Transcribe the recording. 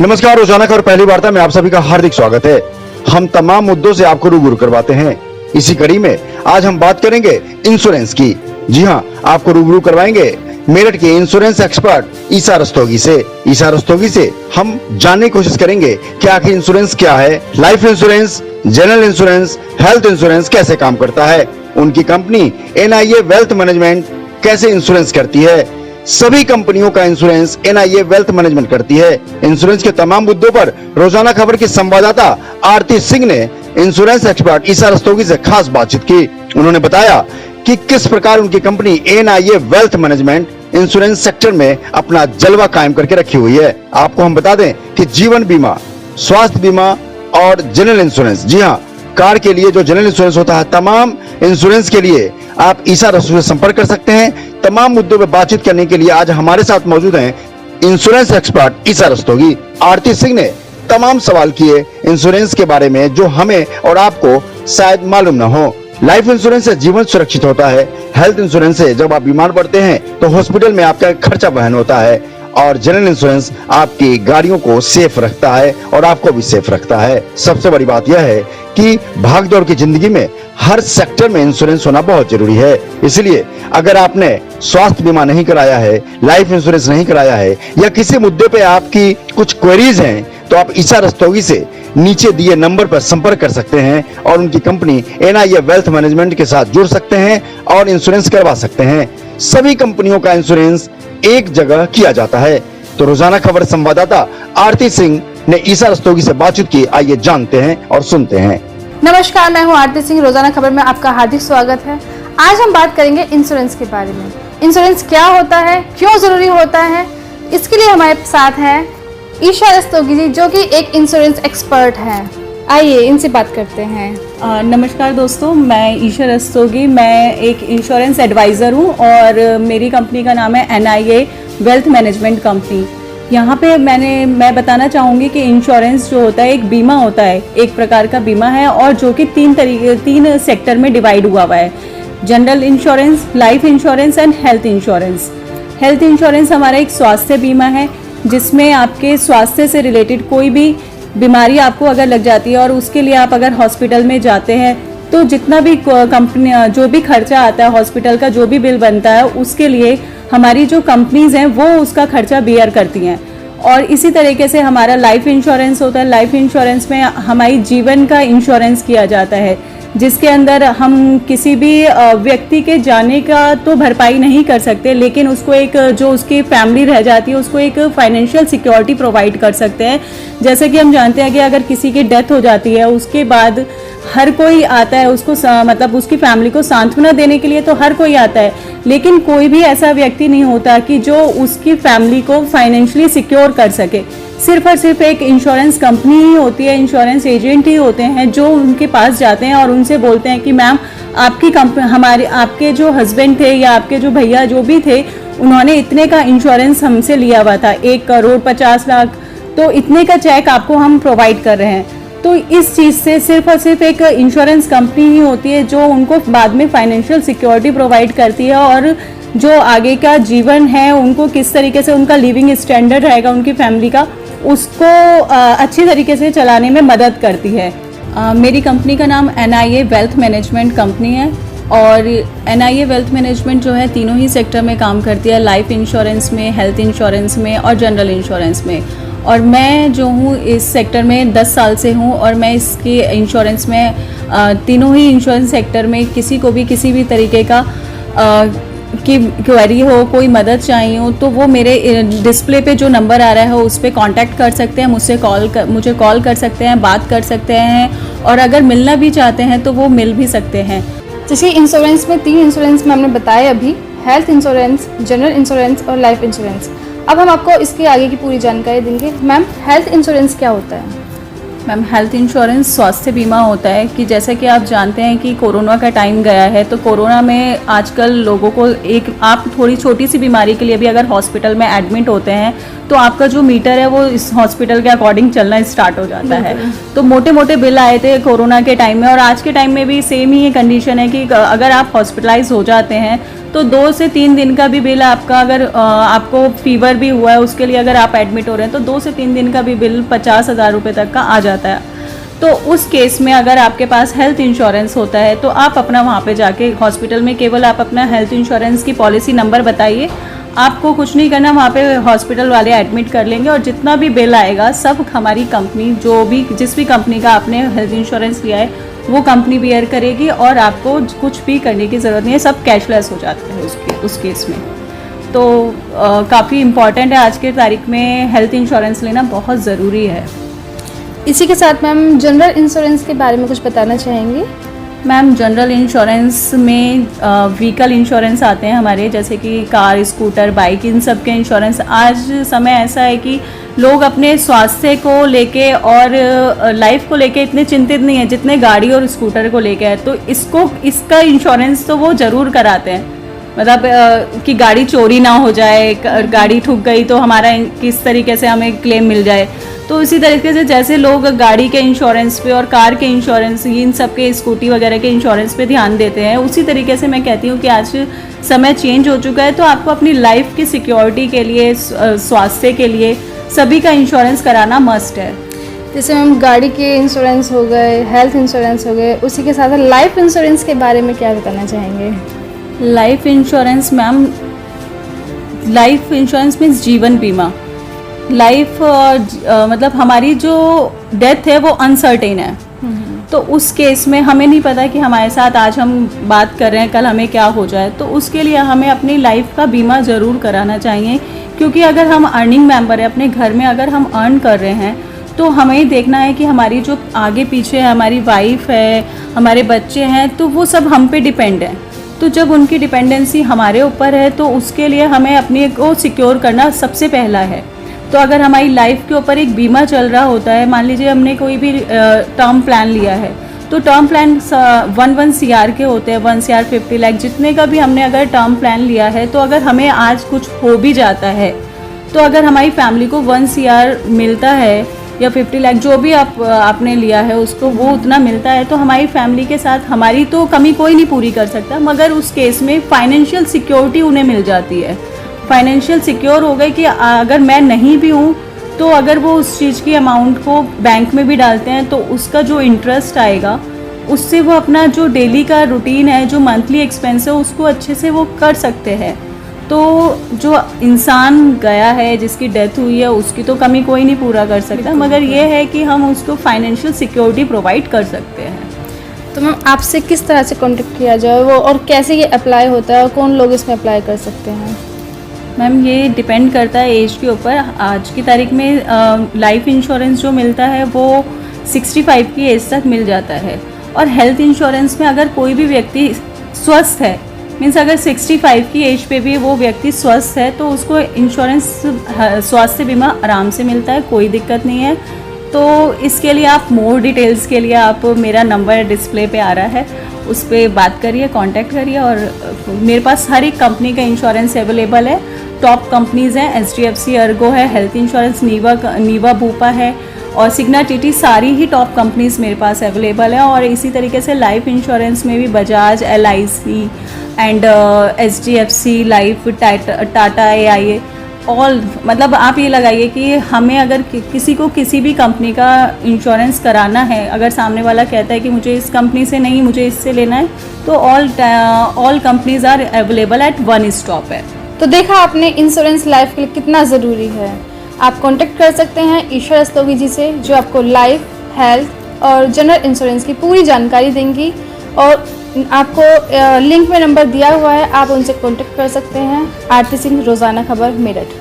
नमस्कार, रोजाना खबर पहली वार्ता में आप सभी का हार्दिक स्वागत है। हम तमाम मुद्दों से आपको रूबरू करवाते हैं। इसी कड़ी में आज हम बात करेंगे इंश्योरेंस की। जी हाँ, आपको रूबरू करवाएंगे मेरठ के इंश्योरेंस एक्सपर्ट ईसा रस्तोगी से। ईसा रस्तोगी से हम जानने की कोशिश करेंगे कि आखिर इंश्योरेंस क्या है, life insurance, general insurance, health insurance कैसे काम करता है, उनकी कंपनी NIA वेल्थ मैनेजमेंट कैसे इंश्योरेंस करती है। सभी कंपनियों का इंश्योरेंस NIA वेल्थ मैनेजमेंट करती है। इंश्योरेंस के तमाम मुद्दों पर रोजाना खबर की संवाददाता आरती सिंह ने इंश्योरेंस एक्सपर्ट ईसा रस्तोगी से खास बातचीत की। उन्होंने बताया कि किस प्रकार उनकी company NIA wealth management insurance sector में अपना जलवा कायम करके रखी हुई है। आपको हम बता दें कि जीवन बीमा, स्वास्थ्य बीमा और जनरल इंश्योरेंस, जी हाँ, कार के लिए जो जनरल इंश्योरेंस होता है, तमाम इंश्योरेंस के लिए आप ईसा रस्तोगी से संपर्क कर सकते हैं। तमाम मुद्दों पर बातचीत करने के लिए आज हमारे साथ मौजूद हैं इंश्योरेंस एक्सपर्ट ईसा रस्तोगी। आरती सिंह ने तमाम सवाल किए इंश्योरेंस के बारे में जो हमें और आपको शायद मालूम न हो। लाइफ इंश्योरेंस से जीवन सुरक्षित होता है। हेल्थ इंश्योरेंस से जब आप बीमार पड़ते हैं तो हॉस्पिटल में आपका खर्चा वहन होता है। और जनरल इंश्योरेंस आपकी गाड़ियों को सेफ रखता है और आपको भी सेफ रखता है। सबसे बड़ी बात यह है कि भागदौड़ की जिंदगी में हर सेक्टर में इंश्योरेंस होना बहुत जरूरी है। इसलिए अगर आपने स्वास्थ्य बीमा नहीं कराया है, लाइफ इंश्योरेंस नहीं कराया है या किसी मुद्दे पे आपकी कुछ क्वेरीज हैं, तो आप ईसा रस्तोगी से नीचे दिए नंबर पर संपर्क कर सकते हैं और उनकी कंपनी NIA वेल्थ मैनेजमेंट के साथ जुड़ सकते हैं और इंश्योरेंस करवा सकते हैं। सभी कंपनियों का इंश्योरेंस एक जगह किया जाता है। तो रोजाना खबर संवाददाता आरती सिंह ने ईसा रस्तोगी से बातचीत की। आइए जानते हैं और सुनते हैं। नमस्कार, मैं हूं आरती सिंह। रोजाना खबर में आपका हार्दिक स्वागत है। आज हम बात करेंगे इंश्योरेंस के बारे में। इंश्योरेंस क्या होता है, क्यों जरूरी होता है, इसके लिए हमारे साथ हैं ईसा रस्तोगी जी, जो कि एक इंश्योरेंस एक्सपर्ट हैं। आइए इनसे बात करते हैं। नमस्कार दोस्तों, मैं ईसा रस्तोगी, मैं एक इंश्योरेंस एडवाइज़र हूँ और मेरी कंपनी का नाम है NIA वेल्थ मैनेजमेंट कंपनी। यहाँ पे मैं बताना चाहूँगी कि इंश्योरेंस जो होता है एक बीमा होता है, एक प्रकार का बीमा है और जो कि तीन सेक्टर में डिवाइड हुआ है। General insurance, life insurance and health insurance. Health insurance हमारा एक स्वास्थ्य बीमा है जिसमें आपके स्वास्थ्य से रिलेटेड कोई भी बीमारी आपको अगर लग जाती है और उसके लिए आप अगर हॉस्पिटल में जाते हैं तो जितना भी कंपनी जो भी खर्चा आता है, हॉस्पिटल का जो भी बिल बनता है, उसके लिए हमारी जो कंपनीज हैं वो उसका खर्चा बेयर करती हैं। और इसी तरीके से हमारा लाइफ इंश्योरेंस होता है। लाइफ इंश्योरेंस में हमारी जीवन का इंश्योरेंस किया जाता है जिसके अंदर हम किसी भी व्यक्ति के जाने का तो भरपाई नहीं कर सकते, लेकिन उसको एक जो उसकी फैमिली रह जाती है उसको एक फाइनेंशियल सिक्योरिटी प्रोवाइड कर सकते हैं। जैसे कि हम जानते हैं कि अगर किसी की डेथ हो जाती है उसके बाद हर कोई आता है उसको मतलब उसकी फैमिली को सांत्वना देने के लिए, तो हर कोई आता है, लेकिन कोई भी ऐसा व्यक्ति नहीं होता कि जो उसकी फैमिली को फाइनेंशियली सिक्योर कर सके। सिर्फ और सिर्फ एक इंश्योरेंस कंपनी ही होती है, इंश्योरेंस एजेंट ही होते हैं जो उनके पास जाते हैं और उनसे बोलते हैं कि मैम आपकी कंपनी, आपके जो हस्बैंड थे या आपके जो भैया जो भी थे, उन्होंने इतने का इंश्योरेंस हमसे लिया हुआ था, 1,50,00,000, तो इतने का चेक आपको हम प्रोवाइड कर रहे हैं। तो इस चीज़ से सिर्फ और सिर्फ एक इंश्योरेंस कंपनी ही होती है जो उनको बाद में फाइनेंशियल सिक्योरिटी प्रोवाइड करती है और जो आगे का जीवन है उनको किस तरीके से उनका लिविंग स्टैंडर्ड रहेगा उनकी फैमिली का, उसको अच्छी तरीके से चलाने में मदद करती है। मेरी कंपनी का नाम NIA वेल्थ मैनेजमेंट कंपनी है और NIA वेल्थ मैनेजमेंट जो है तीनों ही सेक्टर में काम करती है, लाइफ इंश्योरेंस में, हेल्थ इंश्योरेंस में और जनरल इंश्योरेंस में। और मैं जो हूँ इस सेक्टर में 10 साल से हूँ और मैं इसके इंश्योरेंस में तीनों ही इंश्योरेंस सेक्टर में किसी को भी किसी भी तरीके का की क्वेरी हो, कोई मदद चाहिए हो, तो वो मेरे डिस्प्ले पे जो नंबर आ रहा है उस पर कांटेक्ट कर सकते हैं, मुझे कॉल कर सकते हैं, बात कर सकते हैं और अगर मिलना भी चाहते हैं तो वो मिल भी सकते हैं। जैसे इंश्योरेंस में 3 इंश्योरेंस में हमने बताया अभी, हेल्थ इंश्योरेंस, जनरल इंश्योरेंस और लाइफ इंश्योरेंस। अब हम आपको इसके आगे की पूरी जानकारी देंगे। मैम, हेल्थ इंश्योरेंस क्या होता है? मैम, हेल्थ इंश्योरेंस स्वास्थ्य बीमा होता है कि जैसे कि आप जानते हैं कि कोरोना का टाइम गया है, तो कोरोना में आजकल लोगों को आप थोड़ी छोटी सी बीमारी के लिए भी अगर हॉस्पिटल में एडमिट होते हैं तो आपका जो मीटर है वो इस हॉस्पिटल के अकॉर्डिंग चलना स्टार्ट हो जाता है। तो मोटे मोटे बिल आए थे कोरोना के टाइम में, और आज के टाइम में भी सेम ही ये कंडीशन है कि अगर आप हॉस्पिटलाइज हो जाते हैं तो 2 से 3 दिन का भी बिल आपका, अगर आपको फीवर भी हुआ है उसके लिए अगर आप एडमिट हो रहे हैं तो 2 से 3 दिन का भी बिल 50,000 रुपये तक का आ जाता है। तो उस केस में अगर आपके पास हेल्थ इंश्योरेंस होता है तो आप अपना वहाँ पे जाके हॉस्पिटल में केवल आप अपना हेल्थ इंश्योरेंस की पॉलिसी नंबर बताइए, आपको कुछ नहीं करना, वहाँ पे हॉस्पिटल वाले एडमिट कर लेंगे और जितना भी बिल आएगा सब हमारी कंपनी, जिस भी कंपनी का आपने हेल्थ इंश्योरेंस लिया है वो कंपनी बियर करेगी और आपको कुछ भी करने की ज़रूरत नहीं है, सब कैशलेस हो जाता है उस केस में। तो काफ़ी इम्पॉर्टेंट है आज के तारीख में, हेल्थ इंश्योरेंस लेना बहुत ज़रूरी है। इसी के साथ मैम जनरल इंश्योरेंस के बारे में कुछ बताना चाहेंगी? मैम जनरल इंश्योरेंस में व्हीकल इंश्योरेंस आते हैं हमारे, जैसे कि कार, स्कूटर, बाइक, इन सब के इंश्योरेंस। आज समय ऐसा है कि लोग अपने स्वास्थ्य को लेके और लाइफ को लेके इतने चिंतित नहीं है जितने गाड़ी और स्कूटर को लेके है। तो इसका इंश्योरेंस तो वो ज़रूर कराते हैं, मतलब कि गाड़ी चोरी ना हो जाए, गाड़ी ठुक गई तो हमारा किस तरीके से हमें क्लेम मिल जाए। तो इसी तरीके से जैसे लोग गाड़ी के इंश्योरेंस पे और कार के इंश्योरेंस, इन सब के, स्कूटी वगैरह के इंश्योरेंस पे ध्यान देते हैं, उसी तरीके से मैं कहती हूँ कि आज समय चेंज हो चुका है तो आपको अपनी लाइफ की सिक्योरिटी के लिए, स्वास्थ्य के लिए सभी का इंश्योरेंस कराना मस्ट है। जैसे मैम गाड़ी के इंश्योरेंस हो गए, हेल्थ इंश्योरेंस हो गए, उसी के साथ लाइफ इंश्योरेंस के बारे में क्या बताना चाहेंगे? Life insurance ma'am, life insurance means जीवन बीमा। लाइफ मतलब हमारी जो डेथ है वो अनसर्टेन है, तो उस केस में हमें नहीं पता कि हमारे साथ आज हम बात कर रहे हैं कल हमें क्या हो जाए, तो उसके लिए हमें अपनी लाइफ का बीमा ज़रूर कराना चाहिए। क्योंकि अगर हम अर्निंग मेंबर है, अपने घर में अगर हम अर्न कर रहे हैं तो हमें देखना है कि हमारी जो आगे पीछे है, हमारी वाइफ है, हमारे बच्चे हैं, तो वो सब हम पे डिपेंड है। तो जब उनकी डिपेंडेंसी हमारे ऊपर है तो उसके लिए हमें अपने को सिक्योर करना सबसे पहला है। तो अगर हमारी लाइफ के ऊपर एक बीमा चल रहा होता है, मान लीजिए हमने कोई भी टर्म प्लान लिया है, तो टर्म प्लान 1 CR के होते हैं, 1 CR 50 लाख, जितने का भी हमने अगर टर्म प्लान लिया है, तो अगर हमें आज कुछ हो भी जाता है तो अगर हमारी फैमिली को 1 CR मिलता है या 50 लाख जो भी आपने लिया है उसको वो उतना मिलता है, तो हमारी फैमिली के साथ हमारी तो कमी कोई नहीं पूरी कर सकता, मगर उस केस में फाइनेंशियल सिक्योरिटी उन्हें मिल जाती है। फाइनेंशियल सिक्योर हो गए कि अगर मैं नहीं भी हूँ तो अगर वो उस चीज़ की अमाउंट को बैंक में भी डालते हैं तो उसका जो इंटरेस्ट आएगा उससे वो अपना जो डेली का रूटीन है, जो मंथली एक्सपेंस है, उसको अच्छे से वो कर सकते हैं। तो जो इंसान गया है, जिसकी डेथ हुई है, उसकी तो कमी कोई नहीं पूरा कर सकता, मगर ये है कि हम उसको फाइनेंशियल सिक्योरिटी प्रोवाइड कर सकते हैं। तो मैम आपसे किस तरह से कांटेक्ट किया जाए वो, और कैसे ये अप्लाई होता है और कौन लोग इसमें अप्लाई कर सकते हैं? मैम ये डिपेंड करता है एज के ऊपर। आज की तारीख में लाइफ इंश्योरेंस जो मिलता है वो 65 की एज तक मिल जाता है, और हेल्थ इंश्योरेंस में अगर कोई भी व्यक्ति स्वस्थ है, मीन्स अगर 65 की एज पे भी वो व्यक्ति स्वस्थ है तो उसको इंश्योरेंस, स्वास्थ्य बीमा आराम से मिलता है, कोई दिक्कत नहीं है। तो इसके लिए आप मोर डिटेल्स के लिए आप, मेरा नंबर डिस्प्ले पे आ रहा है, उस पर बात करिए, कांटेक्ट करिए। और मेरे पास हर एक कंपनी का इंश्योरेंस अवेलेबल है। टॉप कंपनीज़ हैं, HDFC अर्गो है, हेल्थ इंश्योरेंस नीवा भूपा है, और सिग्ना टीटी, सारी ही टॉप कंपनीज़ मेरे पास अवेलेबल है। और इसी तरीके से लाइफ इंश्योरेंस में भी Bajaj, LIC and HDFC life, Tata, AIA, all, मतलब आप ये लगाइए कि हमें अगर किसी को किसी भी कंपनी का इंश्योरेंस कराना है, अगर सामने वाला कहता है कि मुझे इस कंपनी से नहीं, मुझे इससे लेना है, तो all companies are available at one stop है। तो देखा आपने इंश्योरेंस लाइफ के लिए कितना ज़रूरी है। आप कांटेक्ट कर सकते हैं ईश्वर रस्तोगी जी से, जो आपको लाइफ, हेल्थ और जनरल इंश्योरेंस की पूरी जानकारी देंगी, और आपको लिंक में नंबर दिया हुआ है, आप उनसे कांटेक्ट कर सकते हैं। आरती सिंह, रोज़ाना खबर, मेरठ।